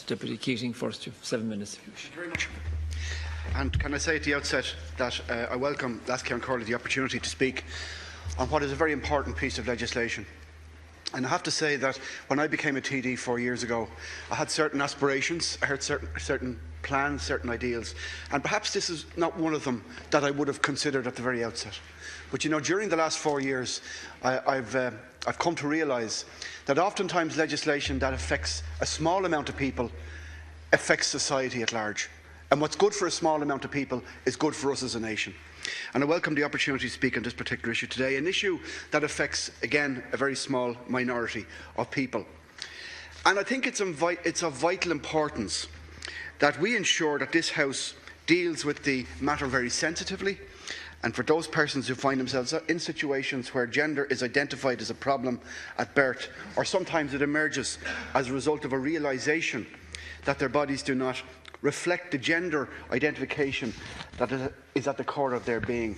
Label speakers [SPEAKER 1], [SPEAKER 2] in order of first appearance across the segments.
[SPEAKER 1] Deputy Keating first. You have 7 minutes.
[SPEAKER 2] Thank you very much. And can I say at the outset that I welcome Lasky and Corley the opportunity to speak on what is a very important piece of legislation. And I have to say that when I became a TD 4 years ago, I had certain aspirations, I had certain plans, certain ideals, and perhaps this is not one of them that I would have considered at the very outset. But you know, during the last 4 years, I've come to realise that oftentimes legislation that affects a small amount of people affects society at large. And what's good for a small amount of people is good for us as a nation. And I welcome the opportunity to speak on this particular issue today, an issue that affects, again, a very small minority of people. And I think it's of vital importance that we ensure that this House deals with the matter very sensitively, and for those persons who find themselves in situations where gender is identified as a problem at birth, or sometimes it emerges as a result of a realisation that their bodies do not reflect the gender identification that is at the core of their being.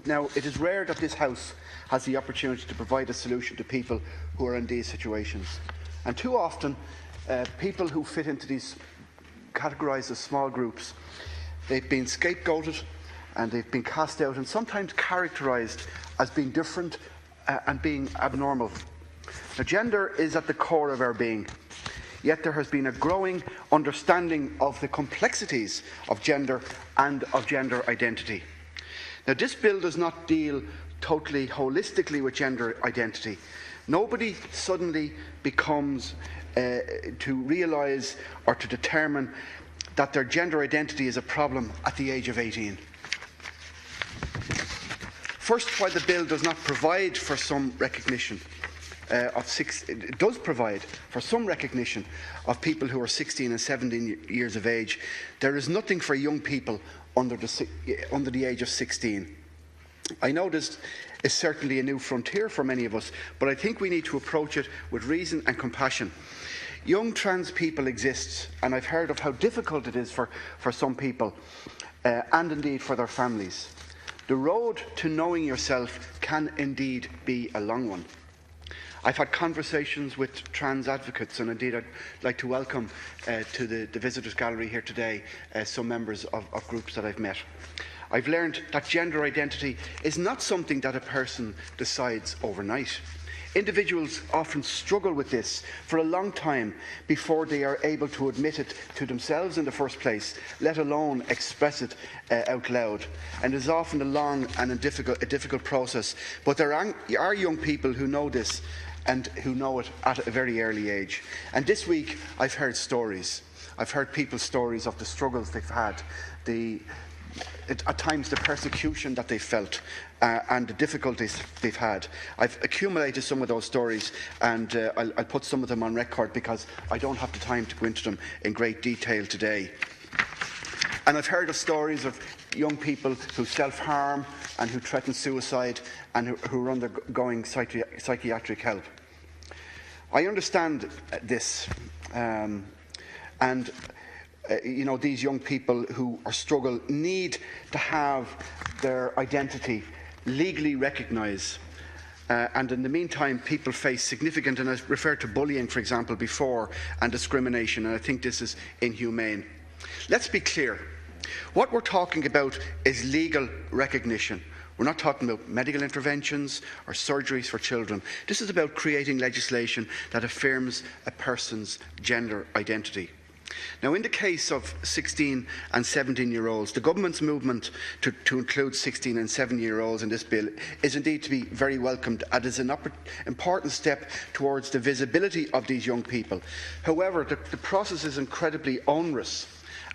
[SPEAKER 2] Now, it is rare that this House has the opportunity to provide a solution to people who are in these situations. And too often, people who fit into these categorised as small groups, they've been scapegoated and they've been cast out and sometimes characterised as being different and being abnormal. Now, gender is at the core of our being. Yet there has been a growing understanding of the complexities of gender and of gender identity. Now, this bill does not deal totally holistically with gender identity. Nobody suddenly becomes to realise or to determine that their gender identity is a problem at the age of 18. First, while the bill does not provide for some recognition it does provide for some recognition of people who are 16 and 17 years of age, there is nothing for young people under the age of 16. I know this is certainly a new frontier for many of us, but I think we need to approach it with reason and compassion. Young trans people exist, and I've heard of how difficult it is for some people, and indeed for their families. The road to knowing yourself can indeed be a long one. I've had conversations with trans advocates, and indeed I'd like to welcome to the visitors gallery here today some members of groups that I've met. I've learned that gender identity is not something that a person decides overnight. Individuals often struggle with this for a long time before they are able to admit it to themselves in the first place, let alone express it out loud. And it is often a long and a difficult process. But there are young people who know this and who know it at a very early age. And this week I've heard stories. I've heard people's stories of the struggles they've had, at times the persecution that they felt, and the difficulties they've had. I've accumulated some of those stories, and I'll put some of them on record because I don't have the time to go into them in great detail today. And I've heard of stories of young people who self-harm and who threaten suicide and who are undergoing psychiatric help. I understand this, you know, these young people who struggle need to have their identity legally recognised. And in the meantime, people face significant, and I referred to bullying, for example, before, and discrimination, and I think this is inhumane. Let's be clear. What we're talking about is legal recognition. We're not talking about medical interventions or surgeries for children. This is about creating legislation that affirms a person's gender identity. Now, in the case of 16 and 17-year-olds, the government's movement to include 16 and 17-year-olds in this bill is indeed to be very welcomed, and is an important step towards the visibility of these young people. However, the process is incredibly onerous,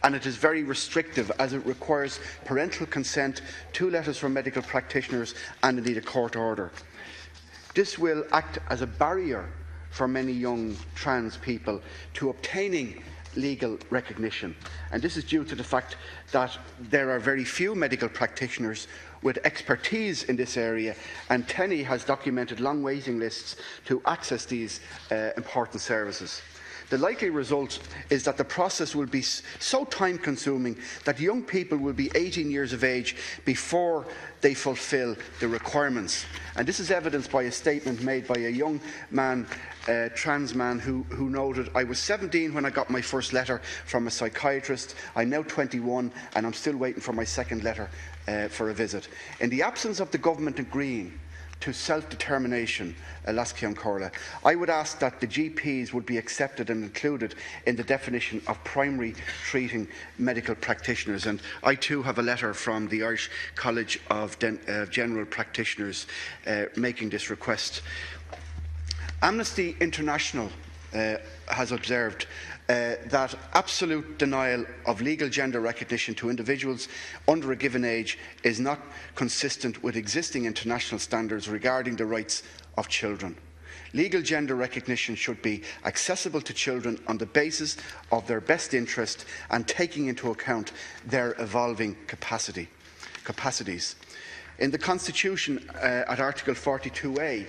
[SPEAKER 2] and it is very restrictive, as it requires parental consent, 2 letters from medical practitioners, and indeed a court order. This will act as a barrier for many young trans people to obtaining legal recognition, and this is due to the fact that there are very few medical practitioners with expertise in this area, and TENI has documented long waiting lists to access these important services. the likely result is that the process will be so time-consuming that young people will be 18 years of age before they fulfil the requirements. And this is evidenced by a statement made by a young man, trans man, who noted, "I was 17 when I got my first letter from a psychiatrist. I'm now 21 and I'm still waiting for my second letter for a visit." In the absence of the government agreeing to self-determination, Lascian Corla, I would ask that the GPs would be accepted and included in the definition of primary treating medical practitioners. And I too have a letter from the Irish College of General Practitioners making this request. Amnesty International has observed that absolute denial of legal gender recognition to individuals under a given age is not consistent with existing international standards regarding the rights of children. Legal gender recognition should be accessible to children on the basis of their best interest and taking into account their evolving capacities. In the Constitution, at Article 42A,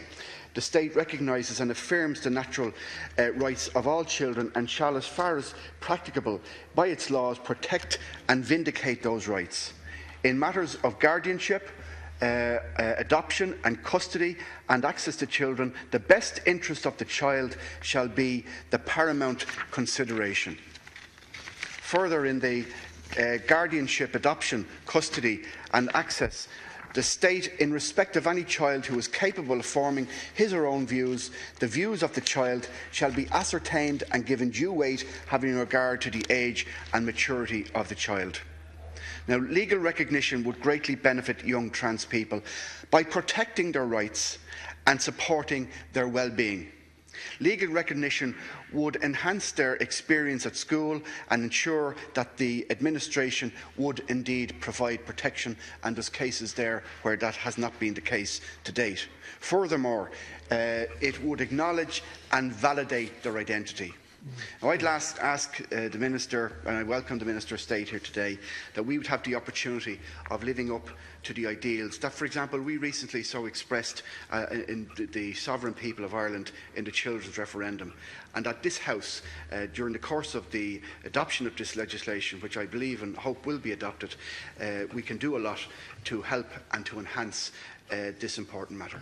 [SPEAKER 2] the state recognises and affirms the natural rights of all children and shall, as far as practicable by its laws, protect and vindicate those rights. In matters of guardianship, adoption and custody and access to children, the best interest of the child shall be the paramount consideration. Further, in the guardianship, adoption, custody and access, the state, in respect of any child who is capable of forming his or her own views, the views of the child shall be ascertained and given due weight, having regard to the age and maturity of the child. Now, legal recognition would greatly benefit young trans people by protecting their rights and supporting their well-being. Legal recognition would enhance their experience at school and ensure that the administration would indeed provide protection, and there's cases there where that has not been the case to date. Furthermore, it would acknowledge and validate their identity. Now, I'd ask the Minister, and I welcome the Minister of State here today, that we would have the opportunity of living up to the ideals that, for example, we recently so expressed in the sovereign people of Ireland in the children's referendum, and that this House, during the course of the adoption of this legislation, which I believe and hope will be adopted, we can do a lot to help and to enhance this important matter.